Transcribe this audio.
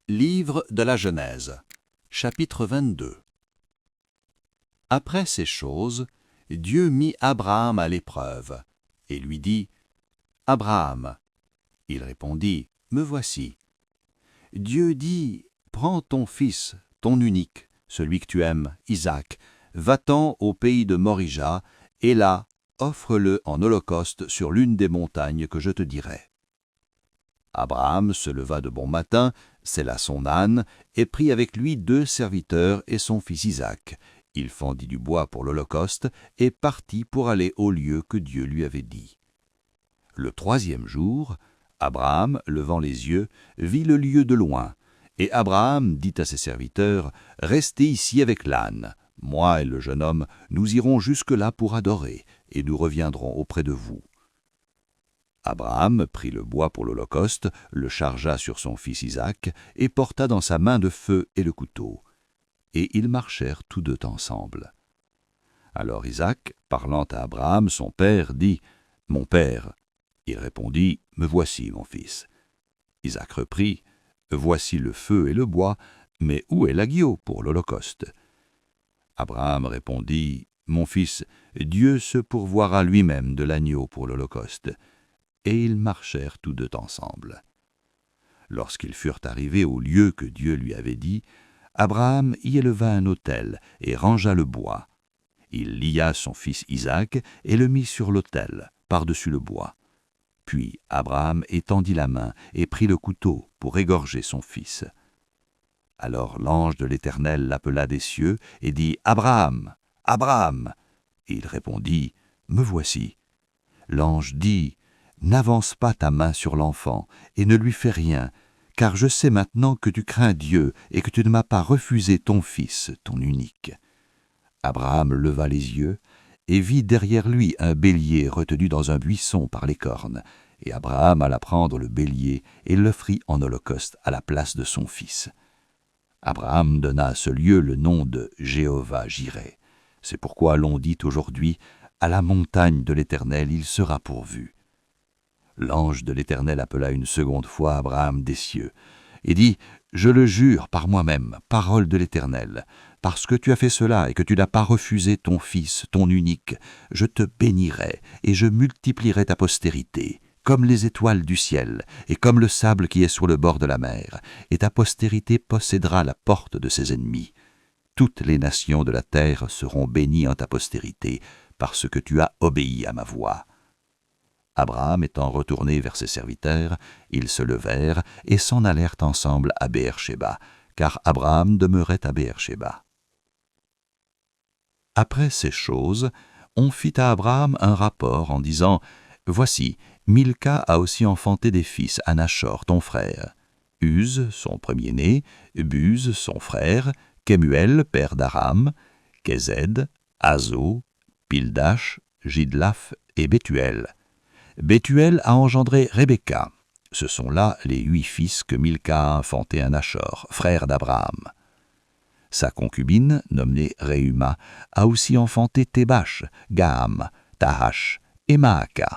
Livre de la Genèse, chapitre 22. Après ces choses, Dieu mit Abraham à l'épreuve, et lui dit : « Abraham. » Il répondit : « Me voici. » Dieu dit : « Prends ton fils, ton unique, celui que tu aimes, Isaac, va-t'en au pays de Morija, et là, offre-le en holocauste sur l'une des montagnes que je te dirai. » Abraham se leva de bon matin, sella son âne, et prit avec lui 2 serviteurs et son fils Isaac. Il fendit du bois pour l'holocauste et partit pour aller au lieu que Dieu lui avait dit. Le 3e jour, Abraham, levant les yeux, vit le lieu de loin, et Abraham dit à ses serviteurs : « Restez ici avec l'âne. Moi et le jeune homme, nous irons jusque-là pour adorer, et nous reviendrons auprès de vous. » Abraham prit le bois pour l'holocauste, le chargea sur son fils Isaac, et porta dans sa main de feu et le couteau. Et ils marchèrent tous 2 ensemble. Alors Isaac, parlant à Abraham, son père, dit : « Mon père. » Il répondit : « Me voici, mon fils. » Isaac reprit : « Voici le feu et le bois, mais où est l'agneau pour l'holocauste ?» Abraham répondit : « Mon fils, Dieu se pourvoira lui-même de l'agneau pour l'holocauste. » Et ils marchèrent tous 2 ensemble. Lorsqu'ils furent arrivés au lieu que Dieu lui avait dit, Abraham y éleva un autel et rangea le bois. Il lia son fils Isaac et le mit sur l'autel, par-dessus le bois. Puis Abraham étendit la main et prit le couteau pour égorger son fils. Alors l'ange de l'Éternel l'appela des cieux et dit : « Abraham, Abraham !» Et il répondit : « Me voici. » L'ange dit : « N'avance pas ta main sur l'enfant et ne lui fais rien, car je sais maintenant que tu crains Dieu et que tu ne m'as pas refusé ton fils, ton unique. » Abraham leva les yeux et vit derrière lui un bélier retenu dans un buisson par les cornes, et Abraham alla prendre le bélier et l'offrit en holocauste à la place de son fils. Abraham donna à ce lieu le nom de Jéhovah-Jireh. C'est pourquoi l'on dit aujourd'hui : « À la montagne de l'Éternel il sera pourvu. » L'ange de l'Éternel appela une seconde fois Abraham des cieux et dit : « Je le jure par moi-même, parole de l'Éternel, parce que tu as fait cela et que tu n'as pas refusé ton fils, ton unique, je te bénirai et je multiplierai ta postérité, comme les étoiles du ciel et comme le sable qui est sur le bord de la mer, et ta postérité possédera la porte de ses ennemis. Toutes les nations de la terre seront bénies en ta postérité, parce que tu as obéi à ma voix. » Abraham étant retourné vers ses serviteurs, ils se levèrent et s'en allèrent ensemble à Béer-Shéba, car Abraham demeurait à Béer-Shéba. Après ces choses, on fit à Abraham un rapport en disant : « Voici, Milca a aussi enfanté des fils à Nachor, ton frère, Uz, son premier-né, Buz, son frère, Kemuel, père d'Aram, Kézed, Azo, Pildash, Jidlaph et Bethuel. Bethuel a engendré Rebecca. Ce sont là les 8 fils que Milca a enfantés à Nachor, frère d'Abraham. Sa concubine, nommée Reuma, a aussi enfanté Tébash, Gaham, Tahash et Maaka.